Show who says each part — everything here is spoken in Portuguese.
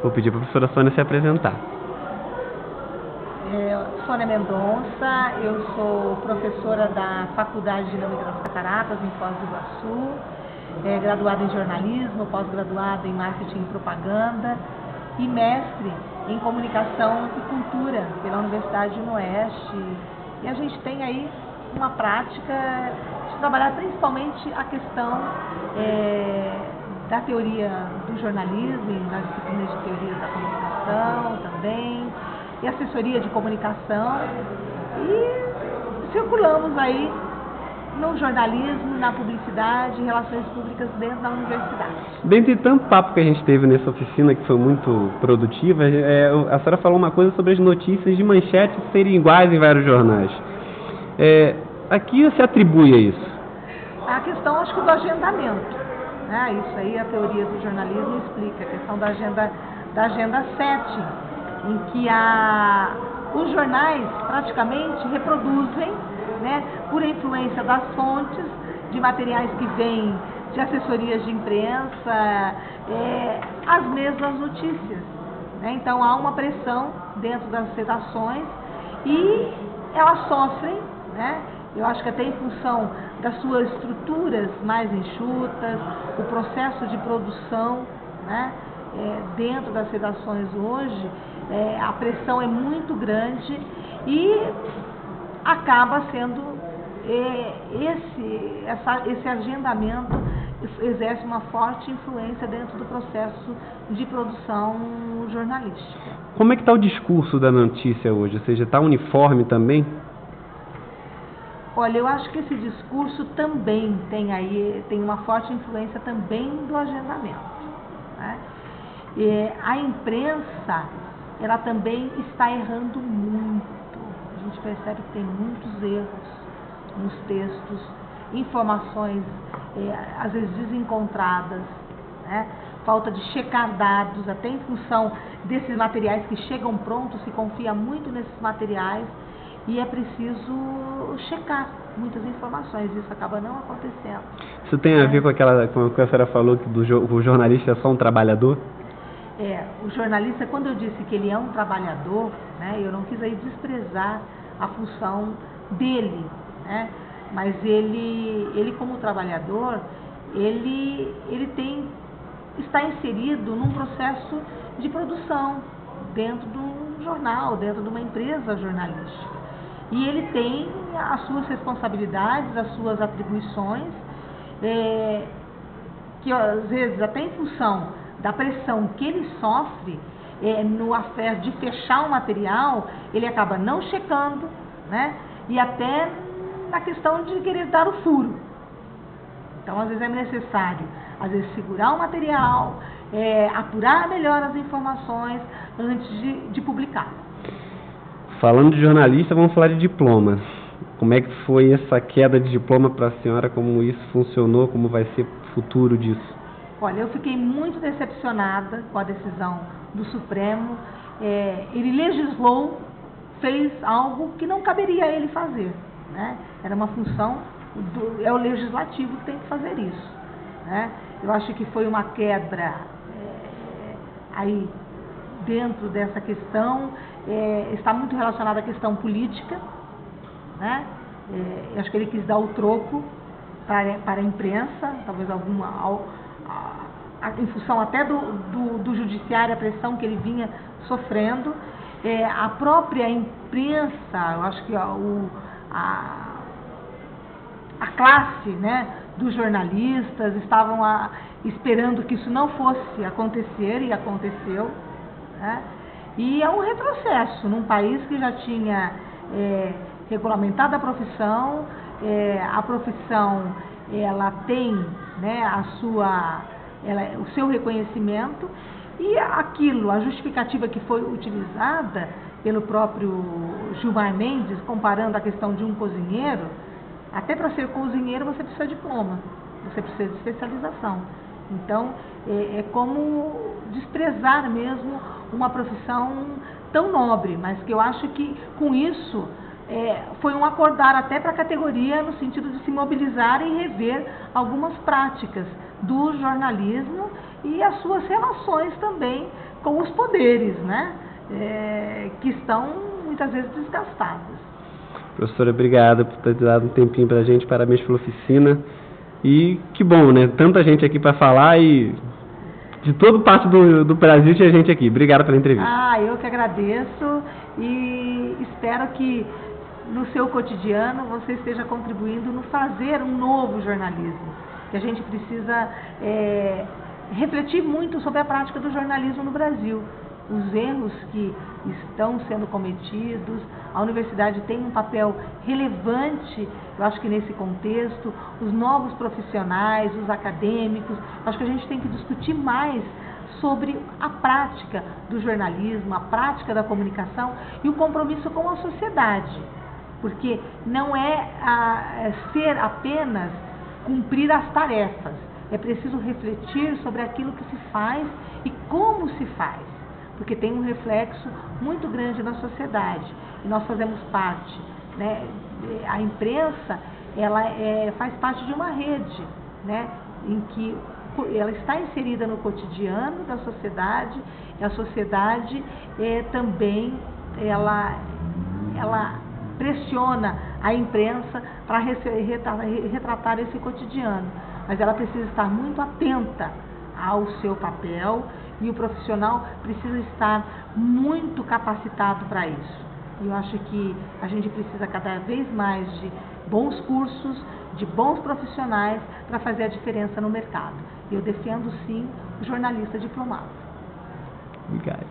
Speaker 1: Vou pedir para a professora Sônia se apresentar.
Speaker 2: Sônia Mendonça, eu sou professora da Faculdade Dinâmica das Cataratas, em Foz do Iguaçu, graduada em jornalismo, pós-graduada em marketing e propaganda e mestre em comunicação e cultura pela Universidade do Oeste. E a gente tem aí uma prática de trabalhar principalmente a questão da teoria do jornalismo e das disciplinas de teoria da comunicação também, e assessoria de comunicação, e circulamos aí no jornalismo, na publicidade, em relações públicas dentro da universidade.
Speaker 1: Dentre tanto papo que a gente teve nessa oficina, que foi muito produtiva, a senhora falou uma coisa sobre as notícias de manchete serem iguais em vários jornais. A que se atribui a isso?
Speaker 2: A questão, acho que, do agendamento. Isso aí a teoria do jornalismo explica, a questão da agenda 7, em que os jornais praticamente reproduzem, por influência das fontes, de materiais que vêm de assessorias de imprensa, as mesmas notícias. Então há uma pressão dentro das redações e elas sofrem, eu acho que até em função das suas estruturas mais enxutas, o processo de produção, dentro das redações hoje, a pressão é muito grande e acaba sendo esse agendamento exerce uma forte influência dentro do processo de produção jornalística.
Speaker 1: Como é que está o discurso da notícia hoje? Ou seja, está uniforme também?
Speaker 2: Olha, eu acho que esse discurso também tem uma forte influência também do agendamento. A imprensa, ela também está errando muito. A gente percebe que tem muitos erros nos textos, informações às vezes desencontradas, falta de checar dados, até em função desses materiais que chegam prontos, se confia muito nesses materiais e é preciso checar muitas informações, isso acaba não acontecendo.
Speaker 1: Isso tem a ver com o que a senhora falou, que o jornalista é só um trabalhador?
Speaker 2: O jornalista, quando eu disse que ele é um trabalhador, eu não quis aí desprezar a função dele, mas ele como trabalhador, ele está inserido num processo de produção dentro de um jornal, dentro de uma empresa jornalística. E ele tem as suas responsabilidades, as suas atribuições, que às vezes até em função da pressão que ele sofre no afé de fechar o material, ele acaba não checando, e até na questão de querer dar o furo. Então, às vezes é necessário, segurar o material, apurar melhor as informações antes de publicar.
Speaker 1: Falando de jornalista, vamos falar de diploma. Como é que foi essa queda de diploma para a senhora? Como isso funcionou? Como vai ser o futuro disso?
Speaker 2: Olha, eu fiquei muito decepcionada com a decisão do Supremo. Ele legislou, fez algo que não caberia a ele fazer. Era uma função, é o legislativo que tem que fazer isso. Eu acho que foi uma quebra aí dentro dessa questão, está muito relacionada à questão política. Eu acho que ele quis dar o troco para a imprensa, talvez em função até do judiciário, a pressão que ele vinha sofrendo. A própria imprensa, eu acho que a classe dos jornalistas estavam esperando que isso não fosse acontecer, e aconteceu. E é um retrocesso num país que já tinha regulamentado a profissão. A profissão, ela tem o seu reconhecimento, e a justificativa que foi utilizada pelo próprio Gilmar Mendes, comparando a questão de um cozinheiro, até para ser cozinheiro você precisa de diploma, você precisa de especialização. Então, é como desprezar mesmo uma profissão tão nobre, mas que eu acho que com isso foi um acordar até para a categoria, no sentido de se mobilizar e rever algumas práticas do jornalismo e as suas relações também com os poderes, né? Que estão muitas vezes desgastadas.
Speaker 1: Professora, obrigado por ter dado um tempinho para a gente, parabéns pela oficina. E que bom, né? Tanta gente aqui para falar e de toda parte do Brasil tinha gente aqui. Obrigado pela entrevista.
Speaker 2: Eu que agradeço e espero que no seu cotidiano você esteja contribuindo no fazer um novo jornalismo. Que a gente precisa refletir muito sobre a prática do jornalismo no Brasil. Os erros que estão sendo cometidos, a universidade tem um papel relevante, eu acho que nesse contexto, os novos profissionais, os acadêmicos, acho que a gente tem que discutir mais sobre a prática do jornalismo, a prática da comunicação e o compromisso com a sociedade, porque não ser apenas cumprir as tarefas, é preciso refletir sobre aquilo que se faz e como se faz. Porque tem um reflexo muito grande na sociedade e nós fazemos parte, né? A imprensa, ela faz parte de uma rede, né? Em que ela está inserida no cotidiano da sociedade e a sociedade também ela pressiona a imprensa para retratar esse cotidiano, mas ela precisa estar muito atenta ao seu papel e o profissional precisa estar muito capacitado para isso. Eu acho que a gente precisa cada vez mais de bons cursos, de bons profissionais para fazer a diferença no mercado. Eu defendo sim o jornalista diplomado.
Speaker 1: Obrigado.